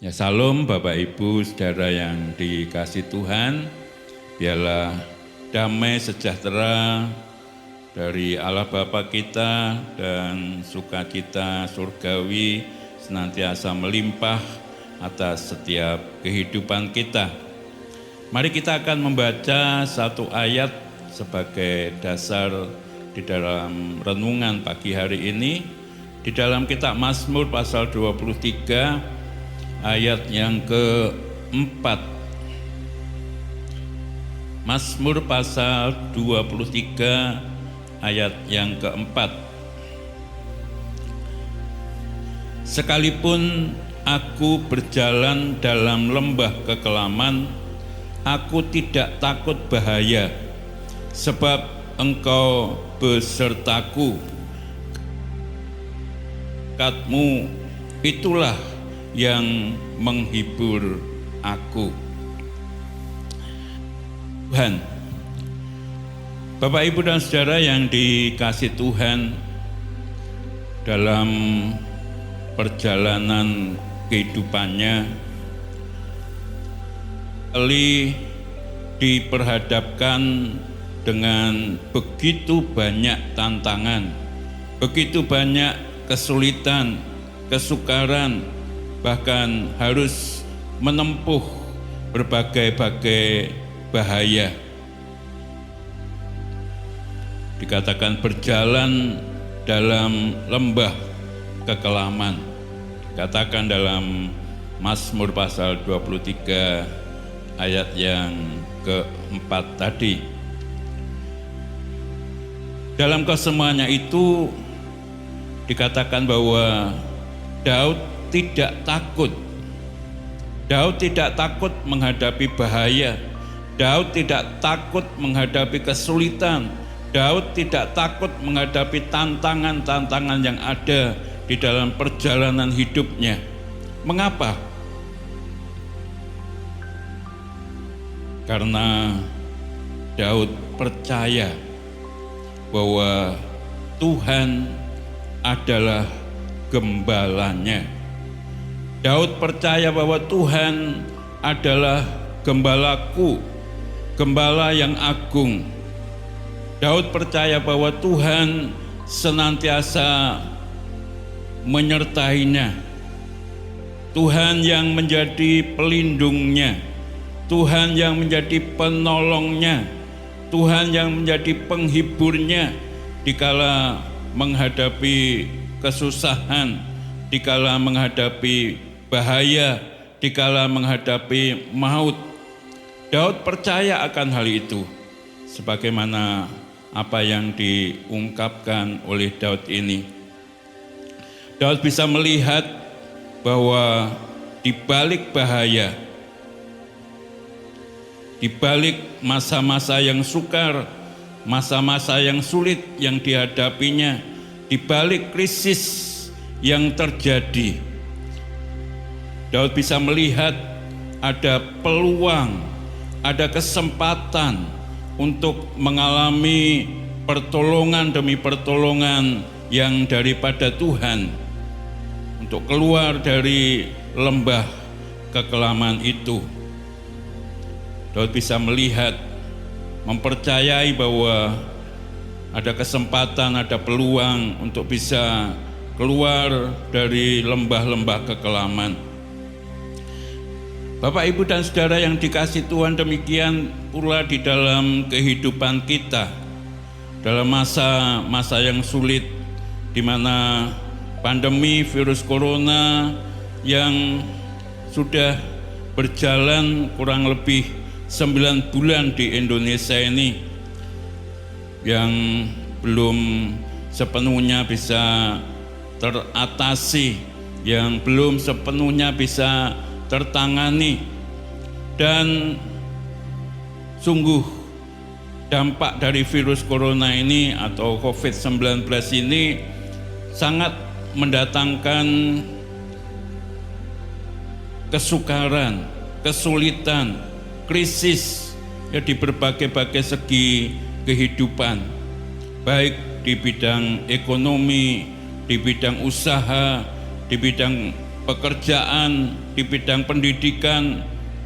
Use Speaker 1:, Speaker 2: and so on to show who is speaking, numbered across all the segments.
Speaker 1: Ya, salam Bapak Ibu saudara yang dikasih Tuhan. Biarlah damai sejahtera dari Allah Bapa kita dan sukacita surgawi senantiasa melimpah atas setiap kehidupan kita. Mari kita akan membaca satu ayat sebagai dasar di dalam renungan pagi hari ini. Di dalam kitab Mazmur pasal 23 ayat yang keempat. Mazmur pasal 23 ayat yang keempat. Sekalipun aku berjalan dalam lembah kekelaman, aku tidak takut bahaya, sebab Engkau besertaku. Dekatmu itulah yang menghibur aku. Tuhan, Bapak Ibu dan Saudara yang dikasih Tuhan, dalam perjalanan kehidupannya kali diperhadapkan dengan begitu banyak tantangan, begitu banyak kesulitan, kesukaran, bahkan harus menempuh berbagai-bagai bahaya. Dikatakan berjalan dalam lembah kekelaman. Dikatakan dalam Mazmur pasal 23 ayat yang keempat tadi. Dalam kesemuanya itu dikatakan bahwa Daud tidak takut. Daud tidak takut menghadapi bahaya. Daud tidak takut menghadapi kesulitan. Daud tidak takut menghadapi tantangan-tantangan yang ada di dalam perjalanan hidupnya. Mengapa? Karena Daud percaya bahwa Tuhan adalah gembalanya. Daud percaya bahwa Tuhan adalah gembalaku, gembala yang agung. Daud percaya bahwa Tuhan senantiasa menyertainya. Tuhan yang menjadi pelindungnya, Tuhan yang menjadi penolongnya, Tuhan yang menjadi penghiburnya dikala menghadapi kesusahan, dikala menghadapi bahaya, dikala menghadapi maut. Daud percaya akan hal itu, sebagaimana apa yang diungkapkan oleh Daud ini. Daud bisa melihat bahwa di balik bahaya, di balik masa-masa yang sukar, masa-masa yang sulit yang dihadapinya, di balik krisis yang terjadi, Daud bisa melihat ada peluang, ada kesempatan untuk mengalami pertolongan demi pertolongan yang daripada Tuhan, untuk keluar dari lembah kekelaman itu. Daud bisa melihat, mempercayai bahwa ada kesempatan, ada peluang untuk bisa keluar dari lembah-lembah kekelaman. Bapak, Ibu, dan Saudara yang dikasih Tuhan, demikian pula di dalam kehidupan kita, dalam masa-masa yang sulit, di mana pandemi virus corona yang sudah berjalan kurang lebih 9 bulan di Indonesia ini, yang belum sepenuhnya bisa teratasi, yang belum sepenuhnya bisa tertangani, dan sungguh dampak dari virus corona ini atau COVID-19 ini sangat mendatangkan kesukaran, kesulitan, krisis ya di berbagai-bagai segi kehidupan, baik di bidang ekonomi, di bidang usaha, di bidang pekerjaan, di bidang pendidikan,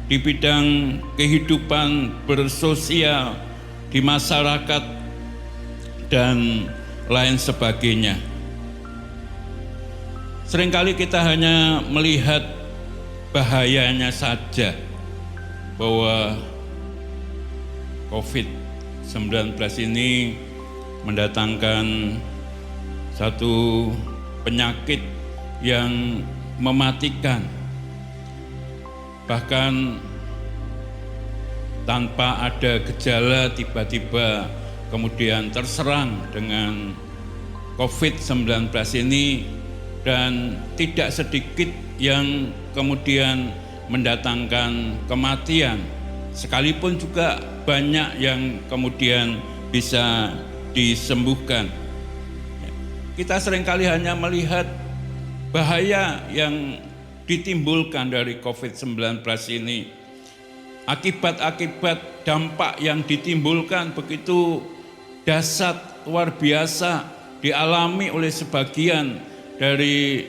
Speaker 1: di bidang kehidupan bersosial, di masyarakat, dan lain sebagainya. Seringkali kita hanya melihat bahayanya saja, bahwa COVID-19 ini mendatangkan satu penyakit yang mematikan, bahkan tanpa ada gejala tiba-tiba kemudian terserang dengan COVID-19 ini, dan tidak sedikit yang kemudian mendatangkan kematian, sekalipun juga banyak yang kemudian bisa disembuhkan. Kita seringkali hanya melihat bahaya yang ditimbulkan dari COVID-19 ini. Akibat-akibat dampak yang ditimbulkan begitu dahsyat, luar biasa, dialami oleh sebagian dari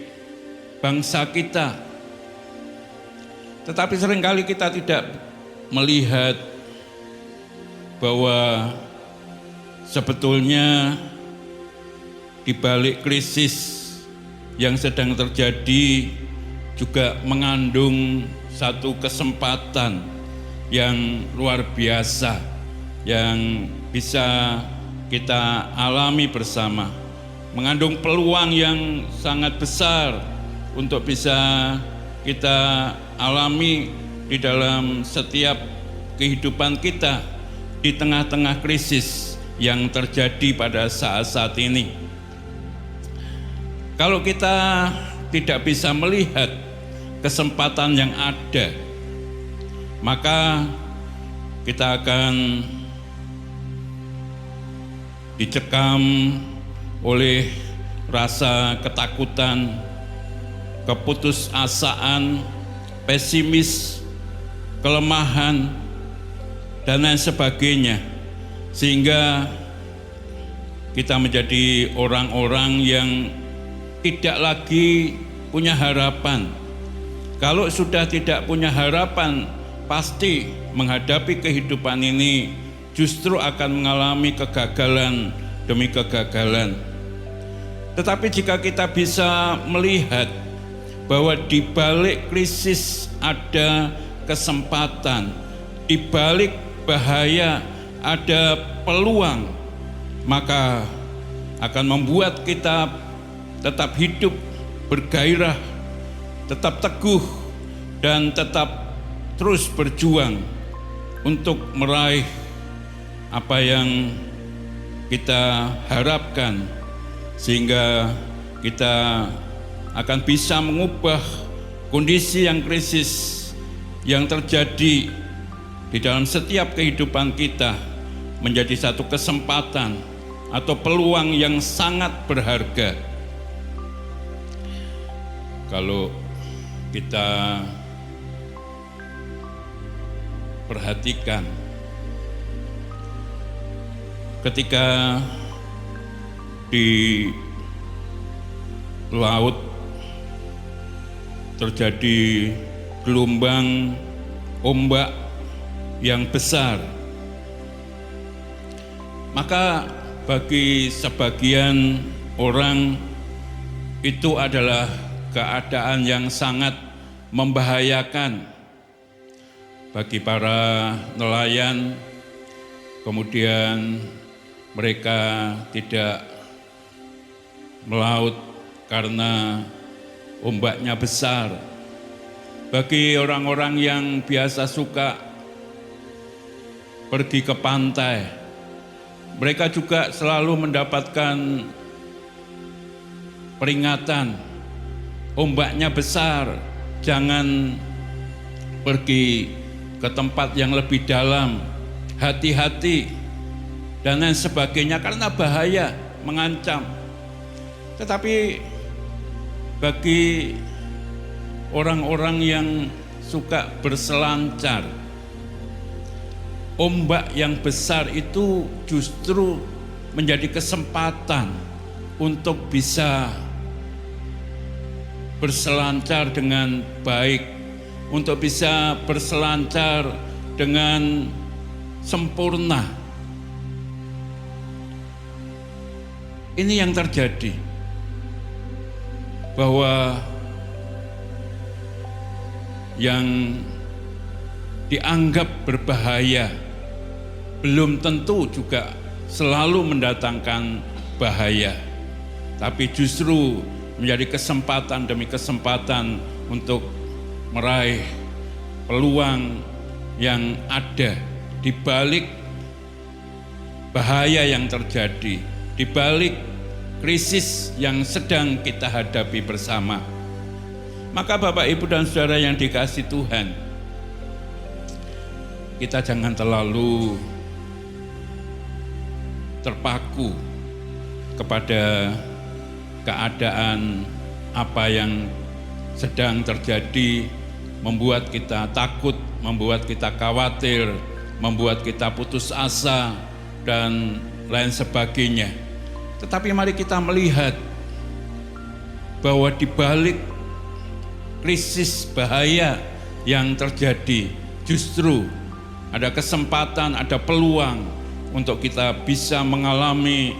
Speaker 1: bangsa kita. Tetapi seringkali kita tidak melihat bahwa sebetulnya di balik krisis yang sedang terjadi juga mengandung satu kesempatan yang luar biasa yang bisa kita alami bersama, mengandung peluang yang sangat besar untuk bisa kita alami di dalam setiap kehidupan kita di tengah-tengah krisis yang terjadi pada saat-saat ini. Kalau kita tidak bisa melihat kesempatan yang ada, maka kita akan dicekam oleh rasa ketakutan, keputusasaan, pesimis, kelemahan, dan lain sebagainya, sehingga kita menjadi orang-orang yang tidak lagi punya harapan. Kalau sudah tidak punya harapan, pasti menghadapi kehidupan ini justru akan mengalami kegagalan demi kegagalan. Tetapi jika kita bisa melihat bahwa di balik krisis ada kesempatan, di balik bahaya ada peluang, maka akan membuat kita tetap hidup bergairah, tetap teguh, dan tetap terus berjuang untuk meraih apa yang kita harapkan, sehingga kita akan bisa mengubah kondisi yang krisis yang terjadi di dalam setiap kehidupan kita menjadi satu kesempatan atau peluang yang sangat berharga. Kalau kita perhatikan, ketika di laut terjadi gelombang ombak yang besar, maka bagi sebagian orang itu adalah keadaan yang sangat membahayakan bagi para nelayan. Kemudian mereka tidak melaut karena ombaknya besar. Bagi orang-orang yang biasa suka pergi ke pantai, mereka juga selalu mendapatkan peringatan, ombaknya besar, jangan pergi ke tempat yang lebih dalam, hati-hati, dan lain sebagainya, karena bahaya, mengancam. Tetapi bagi orang-orang yang suka berselancar, ombak yang besar itu justru menjadi kesempatan untuk bisa berselancar dengan baik, untuk bisa berselancar dengan sempurna. Ini yang terjadi, bahwa yang dianggap berbahaya belum tentu juga selalu mendatangkan bahaya, tapi justru menjadi kesempatan demi kesempatan untuk meraih peluang yang ada di balik bahaya yang terjadi, di balik krisis yang sedang kita hadapi bersama. Maka Bapak, Ibu, dan Saudara yang dikasihi Tuhan, kita jangan terlalu terpaku kepada keadaan apa yang sedang terjadi, membuat kita takut, membuat kita khawatir, membuat kita putus asa, dan lain sebagainya. Tetapi mari kita melihat bahwa di balik krisis bahaya yang terjadi, justru ada kesempatan, ada peluang untuk kita bisa mengalami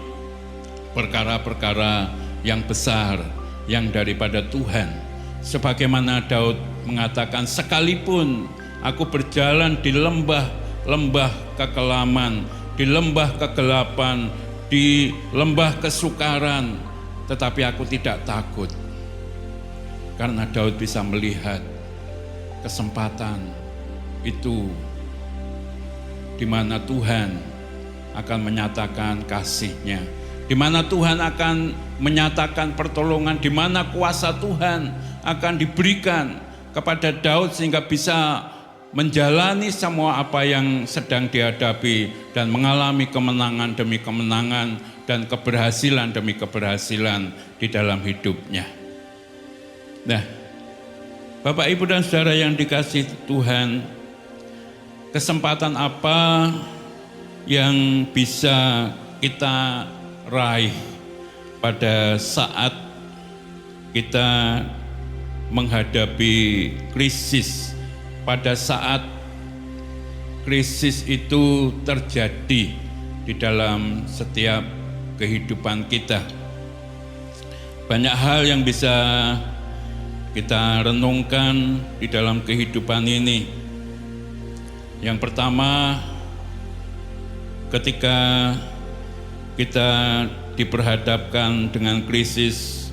Speaker 1: perkara-perkara yang besar yang daripada Tuhan. Sebagaimana Daud mengatakan, sekalipun aku berjalan di lembah kekelaman, di lembah kegelapan, di lembah kesukaran, tetapi aku tidak takut. Karena Daud bisa melihat kesempatan itu di mana Tuhan akan menyatakan kasih-Nya, di mana Tuhan akan menyatakan pertolongan, di mana kuasa Tuhan akan diberikan kepada Daud sehingga bisa menjalani semua apa yang sedang dihadapi dan mengalami kemenangan demi kemenangan dan keberhasilan demi keberhasilan di dalam hidupnya. Nah, Bapak, Ibu, dan Saudara yang dikasihi Tuhan, kesempatan apa yang bisa kita raih pada saat kita menghadapi krisis, pada saat krisis itu terjadi di dalam setiap kehidupan kita? Banyak hal yang bisa kita renungkan di dalam kehidupan ini. Yang pertama, ketika kita diperhadapkan dengan krisis,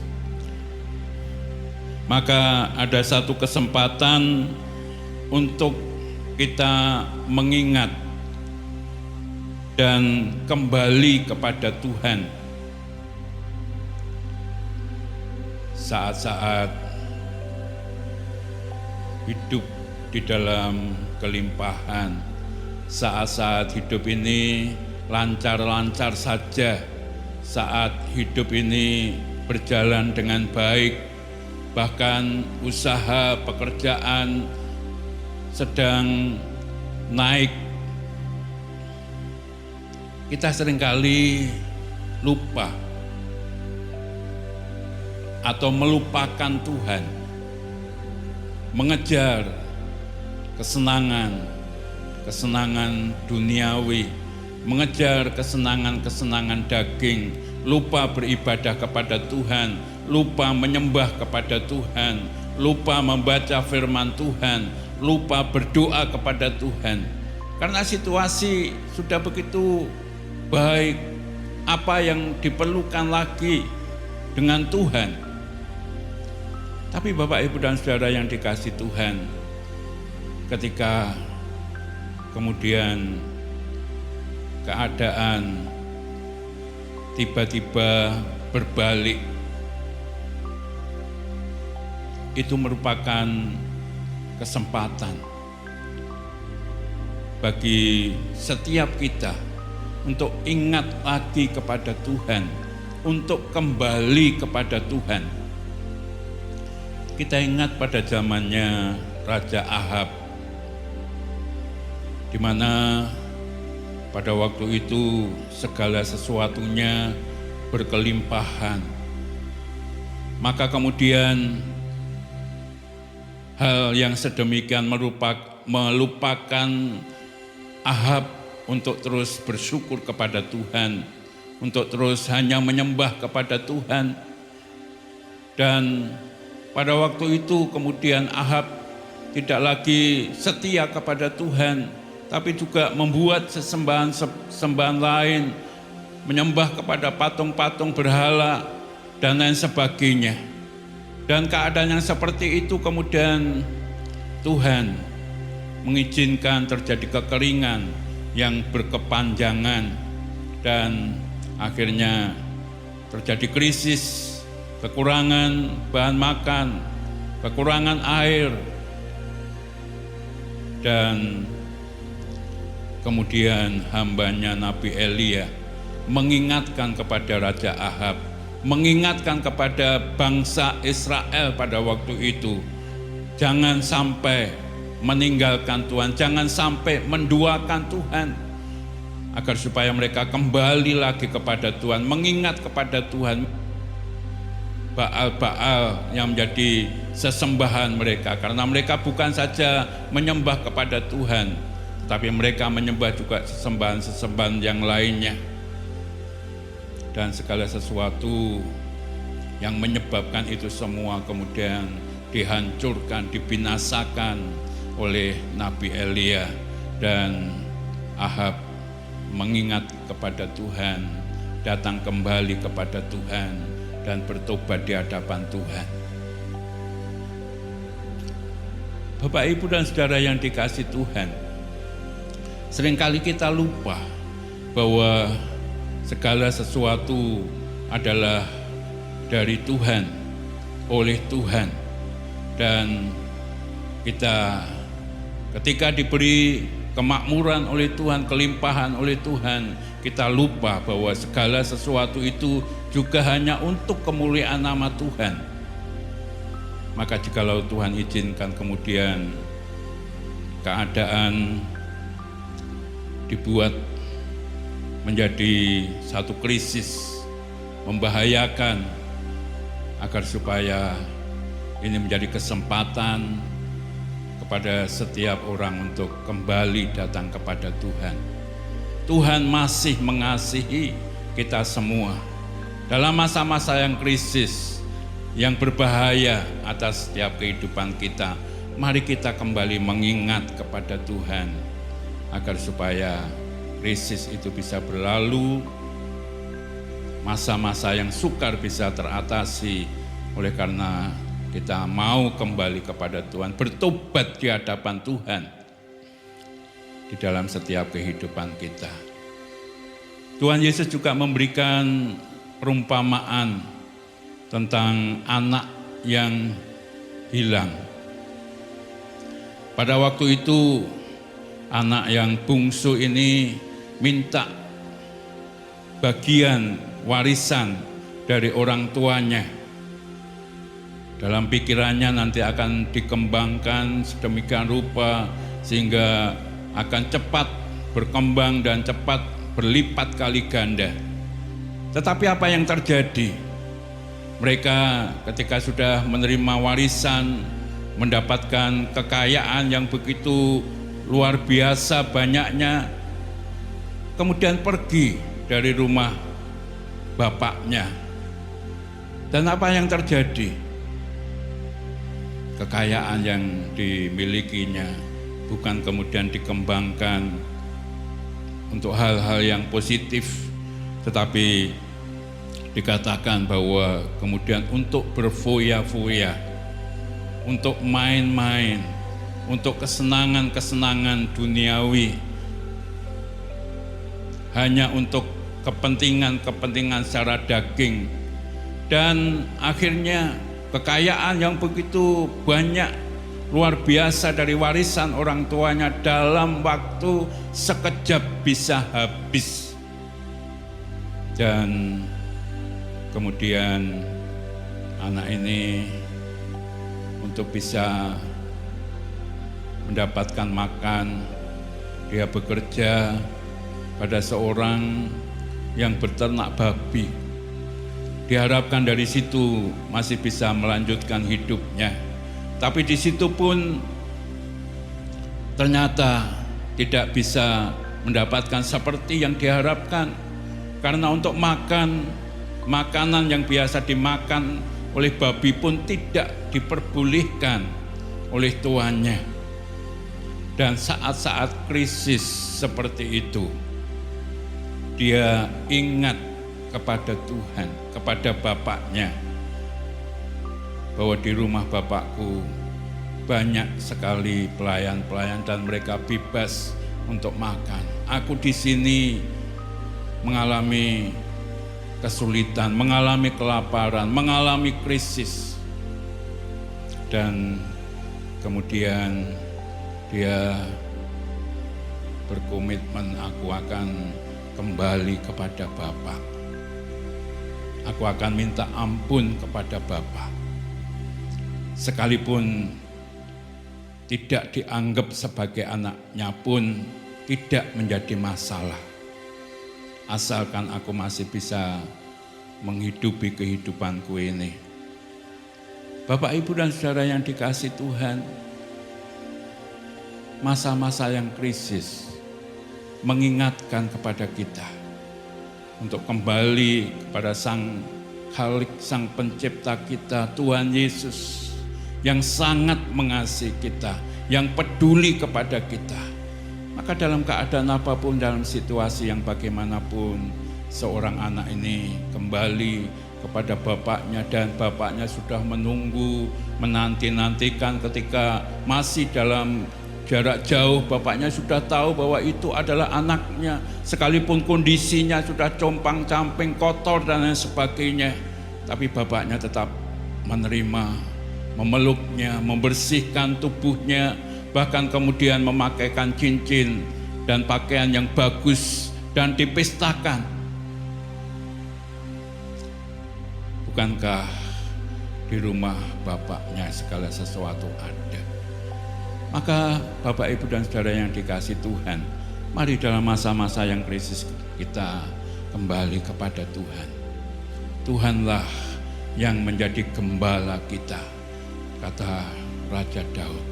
Speaker 1: maka ada satu kesempatan untuk kita mengingat dan kembali kepada Tuhan. Saat-saat hidup di dalam kelimpahan, saat-saat hidup ini lancar-lancar saja, saat hidup ini berjalan dengan baik, bahkan usaha pekerjaan sedang naik, kita seringkali lupa atau melupakan Tuhan, mengejar kesenangan duniawi, mengejar kesenangan daging, lupa beribadah kepada Tuhan, lupa menyembah kepada Tuhan, lupa membaca firman Tuhan, lupa berdoa kepada Tuhan. Karena situasi sudah begitu baik, apa yang diperlukan lagi dengan Tuhan? Tapi Bapak, Ibu, dan Saudara yang dikasihi Tuhan, ketika kemudian keadaan tiba-tiba berbalik, itu merupakan kesempatan bagi setiap kita untuk ingat lagi kepada Tuhan, untuk kembali kepada Tuhan. Kita ingat pada zamannya Raja Ahab, di mana pada waktu itu segala sesuatunya berkelimpahan. Maka kemudian hal yang sedemikian melupakan Ahab untuk terus bersyukur kepada Tuhan, untuk terus hanya menyembah kepada Tuhan. Dan pada waktu itu kemudian Ahab tidak lagi setia kepada Tuhan, tapi juga membuat sesembahan lain, menyembah kepada patung-patung berhala dan lain sebagainya. Dan keadaan yang seperti itu kemudian Tuhan mengizinkan terjadi kekeringan yang berkepanjangan dan akhirnya terjadi krisis, kekurangan bahan makan, kekurangan air, dan kemudian hambanya Nabi Elia mengingatkan kepada Raja Ahab, mengingatkan kepada bangsa Israel pada waktu itu, jangan sampai meninggalkan Tuhan, jangan sampai menduakan Tuhan, agar supaya mereka kembali lagi kepada Tuhan, mengingat kepada Tuhan, Baal-Baal yang menjadi sesembahan mereka, karena mereka bukan saja menyembah kepada Tuhan, tapi mereka menyembah juga sesembahan-sesembahan yang lainnya. Dan segala sesuatu yang menyebabkan itu semua kemudian dihancurkan, dibinasakan oleh Nabi Elia, dan Ahab mengingat kepada Tuhan, datang kembali kepada Tuhan dan bertobat di hadapan Tuhan. Bapak, Ibu, dan saudara yang dikasihi Tuhan, seringkali kita lupa bahwa segala sesuatu adalah dari Tuhan, oleh Tuhan, dan kita ketika diberi kemakmuran oleh Tuhan, kelimpahan oleh Tuhan, kita lupa bahwa segala sesuatu itu juga hanya untuk kemuliaan nama Tuhan. Maka jikalau Tuhan izinkan kemudian keadaan dibuat menjadi satu krisis, membahayakan, agar supaya ini menjadi kesempatan kepada setiap orang untuk kembali datang kepada Tuhan. Tuhan masih mengasihi kita semua. Dalam masa-masa yang krisis, yang berbahaya atas setiap kehidupan kita, mari kita kembali mengingat kepada Tuhan, agar supaya krisis itu bisa berlalu, masa-masa yang sukar bisa teratasi, oleh karena kita mau kembali kepada Tuhan, bertobat di hadapan Tuhan di dalam setiap kehidupan kita. Tuhan Yesus juga memberikan perumpamaan tentang anak yang hilang. Pada waktu itu anak yang bungsu ini minta bagian warisan dari orang tuanya. Dalam pikirannya nanti akan dikembangkan sedemikian rupa sehingga akan cepat berkembang dan cepat berlipat kali ganda. Tetapi apa yang terjadi? Mereka ketika sudah menerima warisan, mendapatkan kekayaan yang begitu luar biasa banyaknya, kemudian pergi dari rumah bapaknya. Dan apa yang terjadi? Kekayaan yang dimilikinya bukan kemudian dikembangkan untuk hal-hal yang positif, tetapi dikatakan bahwa kemudian untuk berfoya-foya, untuk main-main, untuk kesenangan-kesenangan duniawi, hanya untuk kepentingan-kepentingan secara daging, dan akhirnya kekayaan yang begitu banyak, luar biasa dari warisan orang tuanya dalam waktu sekejap bisa habis. Dan kemudian anak ini untuk bisa mendapatkan makan, dia bekerja pada seorang yang berternak babi. Diharapkan dari situ masih bisa melanjutkan hidupnya. Tapi di situ pun ternyata tidak bisa mendapatkan seperti yang diharapkan. Karena untuk makanan yang biasa dimakan oleh babi pun tidak diperbolehkan oleh tuannya. Dan saat-saat krisis seperti itu, dia ingat kepada Tuhan, kepada bapaknya, bahwa di rumah bapakku banyak sekali pelayan-pelayan dan mereka bebas untuk makan. Aku di sini mengalami kesulitan, mengalami kelaparan, mengalami krisis. Dan kemudian dia berkomitmen, aku akan kembali kepada Bapa. Aku akan minta ampun kepada Bapa. Sekalipun tidak dianggap sebagai anaknya pun tidak menjadi masalah. Asalkan aku masih bisa menghidupi kehidupanku ini. Bapak, Ibu, dan saudara yang dikasihi Tuhan, masa-masa yang krisis mengingatkan kepada kita untuk kembali kepada Sang Khalik, Sang Pencipta kita, Tuhan Yesus, yang sangat mengasihi kita, yang peduli kepada kita. Maka dalam keadaan apapun, dalam situasi yang bagaimanapun, seorang anak ini kembali kepada bapaknya, dan bapaknya sudah menunggu, menanti-nantikan ketika masih dalam jarak jauh. Bapaknya sudah tahu bahwa itu adalah anaknya, sekalipun kondisinya sudah compang-camping, kotor dan lain sebagainya. Tapi bapaknya tetap menerima, memeluknya, membersihkan tubuhnya, bahkan kemudian memakaikan cincin dan pakaian yang bagus dan dipestakan. Bukankah di rumah bapaknya segala sesuatu ada? Maka Bapak, Ibu, dan saudara yang dikasihi Tuhan, mari dalam masa-masa yang krisis kita kembali kepada Tuhan. Tuhanlah yang menjadi gembala kita, kata Raja Daud.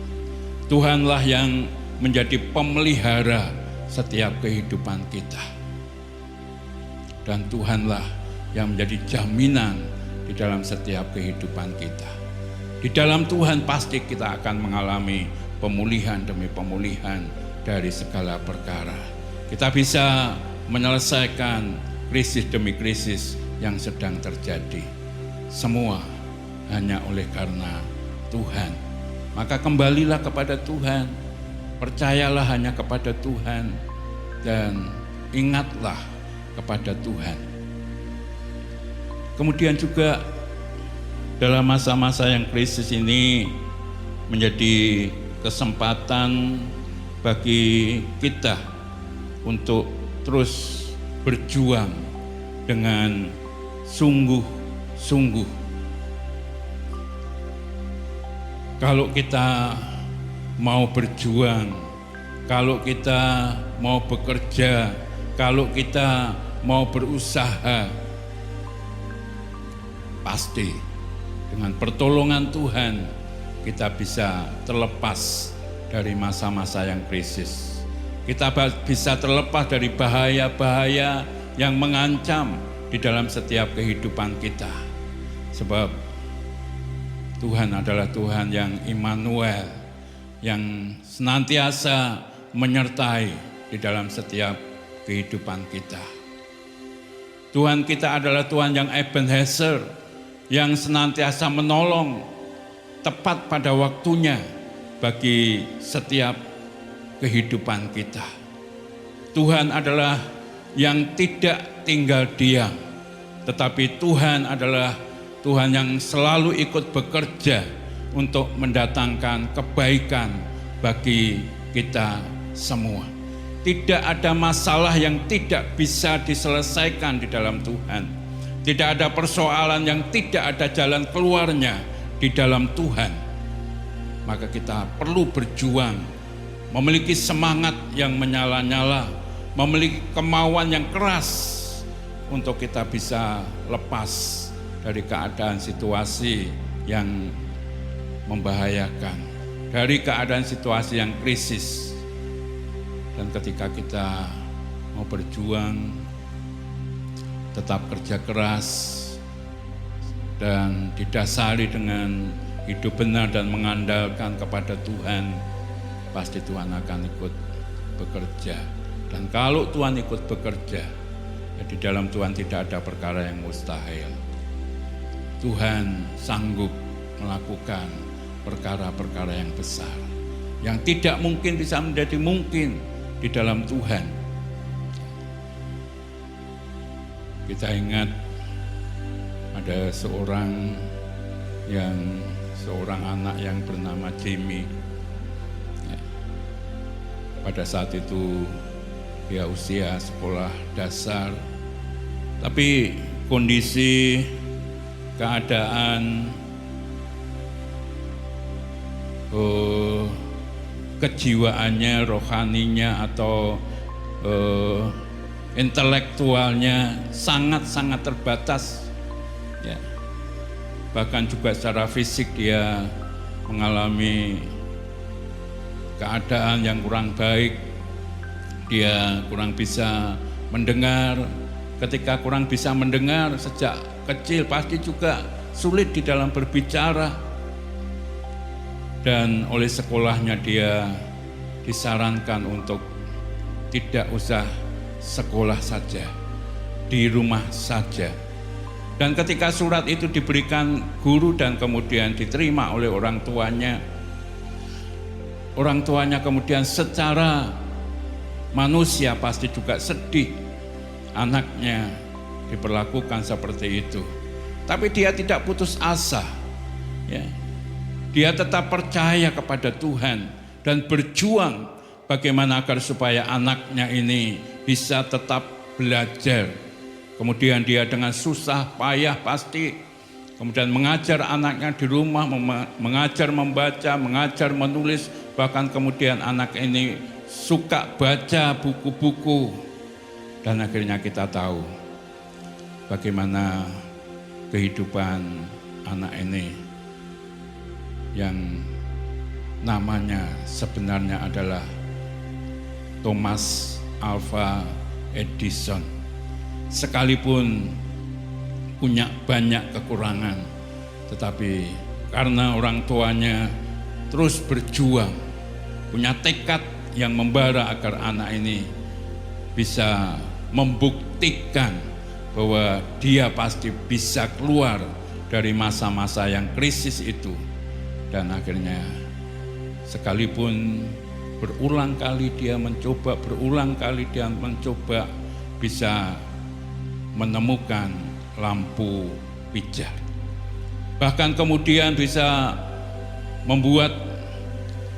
Speaker 1: Tuhanlah yang menjadi pemelihara setiap kehidupan kita. Dan Tuhanlah yang menjadi jaminan di dalam setiap kehidupan kita. Di dalam Tuhan pasti kita akan mengalami pemulihan demi pemulihan dari segala perkara. Kita bisa menyelesaikan krisis demi krisis yang sedang terjadi. Semua hanya oleh karena Tuhan. Maka kembalilah kepada Tuhan, percayalah hanya kepada Tuhan, dan ingatlah kepada Tuhan. Kemudian juga dalam masa-masa yang krisis ini menjadi kesempatan bagi kita untuk terus berjuang dengan sungguh-sungguh. Kalau kita mau berjuang, kalau kita mau bekerja, kalau kita mau berusaha, pasti dengan pertolongan Tuhan kita bisa terlepas dari masa-masa yang krisis. Kita bisa terlepas dari bahaya-bahaya yang mengancam di dalam setiap kehidupan kita. Sebab Tuhan adalah Tuhan yang Immanuel, yang senantiasa menyertai di dalam setiap kehidupan kita. Tuhan kita adalah Tuhan yang Ebenezer, yang senantiasa menolong tepat pada waktunya bagi setiap kehidupan kita. Tuhan adalah yang tidak tinggal diam, tetapi Tuhan adalah Tuhan yang selalu ikut bekerja untuk mendatangkan kebaikan bagi kita semua. Tidak ada masalah yang tidak bisa diselesaikan di dalam Tuhan. Tidak ada persoalan yang tidak ada jalan keluarnya di dalam Tuhan. Maka kita perlu berjuang, memiliki semangat yang menyala-nyala, memiliki kemauan yang keras untuk kita bisa lepas dari keadaan situasi yang membahayakan, dari keadaan situasi yang krisis. Dan ketika kita mau berjuang, tetap kerja keras dan didasari dengan hidup benar dan mengandalkan kepada Tuhan, pasti Tuhan akan ikut bekerja. Dan kalau Tuhan ikut bekerja, di dalam Tuhan tidak ada perkara yang mustahil. Tuhan sanggup melakukan perkara-perkara yang besar, yang tidak mungkin bisa menjadi mungkin di dalam Tuhan. Kita ingat ada seorang anak yang bernama Jimmy. Pada saat itu dia usia sekolah dasar, tapi kondisi keadaan kejiwaannya, rohaninya atau intelektualnya sangat-sangat terbatas, ya. Bahkan juga secara fisik dia mengalami keadaan yang kurang baik. Dia kurang bisa mendengar. Ketika kurang bisa mendengar sejak kecil, pasti juga sulit di dalam berbicara. Dan oleh sekolahnya dia disarankan untuk tidak usah sekolah saja, di rumah saja. Dan ketika surat itu diberikan guru dan kemudian diterima oleh orang tuanya kemudian secara manusia pasti juga sedih, anaknya diperlakukan seperti itu. Tapi dia tidak putus asa, ya. Dia tetap percaya kepada Tuhan dan berjuang bagaimana agar supaya anaknya ini bisa tetap belajar. Kemudian dia dengan susah payah pasti kemudian mengajar anaknya di rumah, mengajar membaca, mengajar menulis, bahkan kemudian anak ini suka baca buku-buku. Dan akhirnya kita tahu bagaimana kehidupan anak ini yang namanya sebenarnya adalah Thomas Alva Edison. Sekalipun punya banyak kekurangan, tetapi karena orang tuanya terus berjuang, punya tekad yang membara agar anak ini bisa membuktikan bahwa dia pasti bisa keluar dari masa-masa yang krisis itu. Dan akhirnya sekalipun berulang kali dia mencoba bisa menemukan lampu pijar. Bahkan kemudian bisa membuat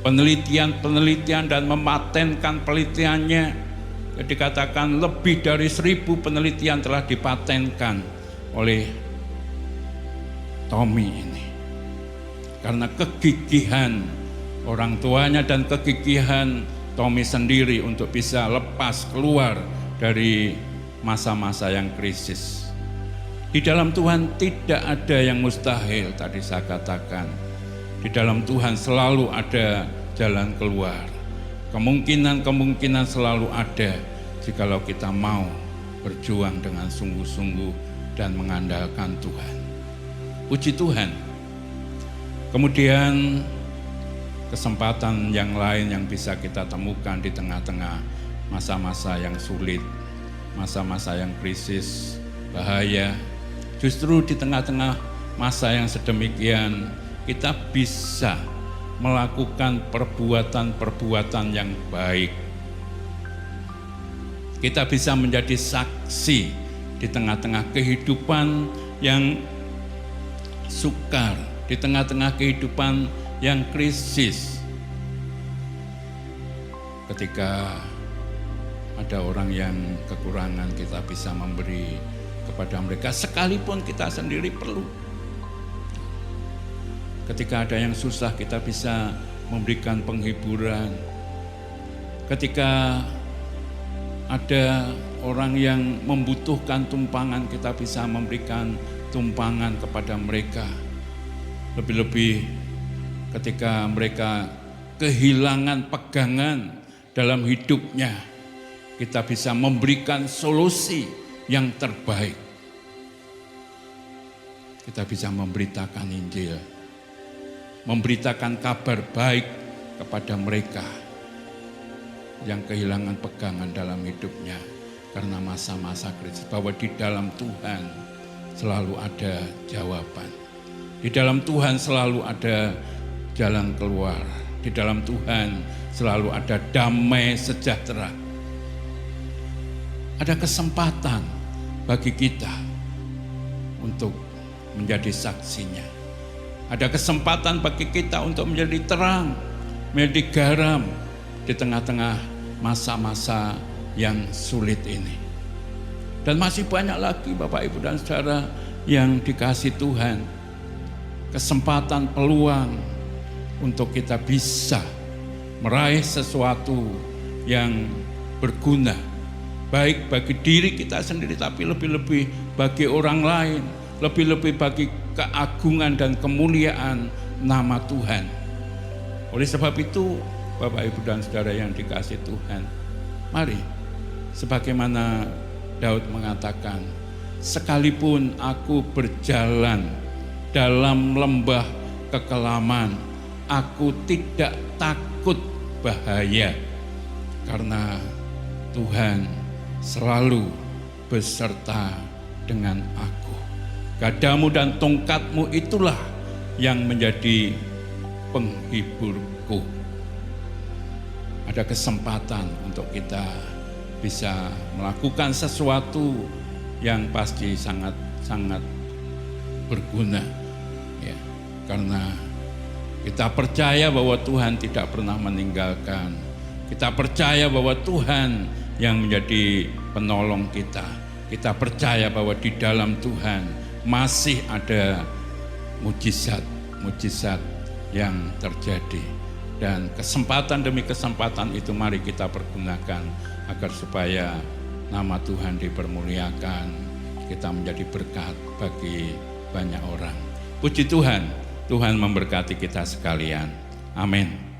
Speaker 1: penelitian dan mematenkan penelitiannya. Dikatakan lebih dari 1000 penelitian telah dipatenkan oleh Tommy ini. Karena kegigihan orang tuanya dan kegigihan Tommy sendiri untuk bisa lepas keluar dari masa-masa yang krisis. Di dalam Tuhan tidak ada yang mustahil, tadi saya katakan. Di dalam Tuhan selalu ada jalan keluar. Kemungkinan selalu ada jikalau kita mau berjuang dengan sungguh-sungguh dan mengandalkan Tuhan. Puji Tuhan. Kemudian kesempatan yang lain yang bisa kita temukan di tengah-tengah masa-masa yang sulit, masa-masa yang krisis, bahaya. Justru di tengah-tengah masa yang sedemikian kita bisa melakukan perbuatan-perbuatan yang baik. Kita bisa menjadi saksi di tengah-tengah kehidupan yang sukar, di tengah-tengah kehidupan yang krisis. Ketika ada orang yang kekurangan, kita bisa memberi kepada mereka sekalipun kita sendiri perlu. Ketika ada yang susah, kita bisa memberikan penghiburan. Ketika ada orang yang membutuhkan tumpangan, kita bisa memberikan tumpangan kepada mereka. Lebih-lebih ketika mereka kehilangan pegangan dalam hidupnya, kita bisa memberikan solusi yang terbaik. Kita bisa memberitakan Injil, memberitakan kabar baik kepada mereka yang kehilangan pegangan dalam hidupnya karena masa-masa krisis, bahwa di dalam Tuhan selalu ada jawaban. Di dalam Tuhan selalu ada jalan keluar. Di dalam Tuhan selalu ada damai sejahtera. Ada kesempatan bagi kita untuk menjadi saksinya. Ada kesempatan bagi kita untuk menjadi terang, menjadi garam di tengah-tengah masa-masa yang sulit ini. Dan masih banyak lagi Bapak Ibu dan Saudara yang dikasih Tuhan, kesempatan, peluang untuk kita bisa meraih sesuatu yang berguna, baik bagi diri kita sendiri, tapi lebih-lebih bagi orang lain, lebih-lebih bagi keagungan dan kemuliaan nama Tuhan. Oleh sebab itu, Bapak Ibu dan Saudara yang dikasih Tuhan, mari sebagaimana Daud mengatakan, sekalipun aku berjalan dalam lembah kekelaman, aku tidak takut bahaya, karena Tuhan selalu beserta dengan aku. Gadamu dan tongkatmu itulah yang menjadi penghiburku. Ada kesempatan untuk kita bisa melakukan sesuatu yang pasti sangat berguna, ya, karena kita percaya bahwa Tuhan tidak pernah meninggalkan. Kita percaya bahwa Tuhan yang menjadi penolong kita. Kita percaya bahwa di dalam Tuhan masih ada mujizat yang terjadi. Dan kesempatan demi kesempatan itu mari kita pergunakan agar supaya nama Tuhan dipermuliakan, kita menjadi berkat bagi banyak orang. Puji Tuhan, Tuhan memberkati kita sekalian. Amin.